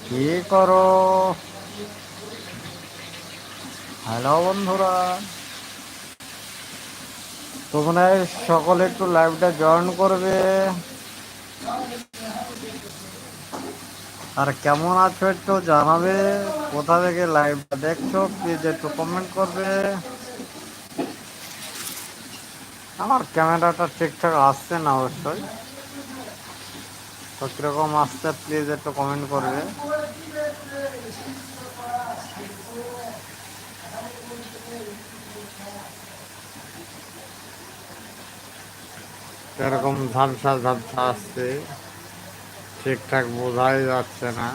কি করো? হ্যালো বন্ধুরা, তোমরা সকলে একটু লাইভটা জয়েন করবে। আর কেমন আছো একটু জানাবে। কোথা থেকে লাইভটা দেখছো প্লিজ একটু কমেন্ট করবে। আমার ক্যামেরাটা ঠিকঠাক আসছে না অবশ্যই, তো কিরকম আসছে প্লিজ একটু কমেন্ট করবে। এরকম ঝাপসা ঝাপসা আসছে, ঠিকঠাক বোঝাই যাচ্ছে না।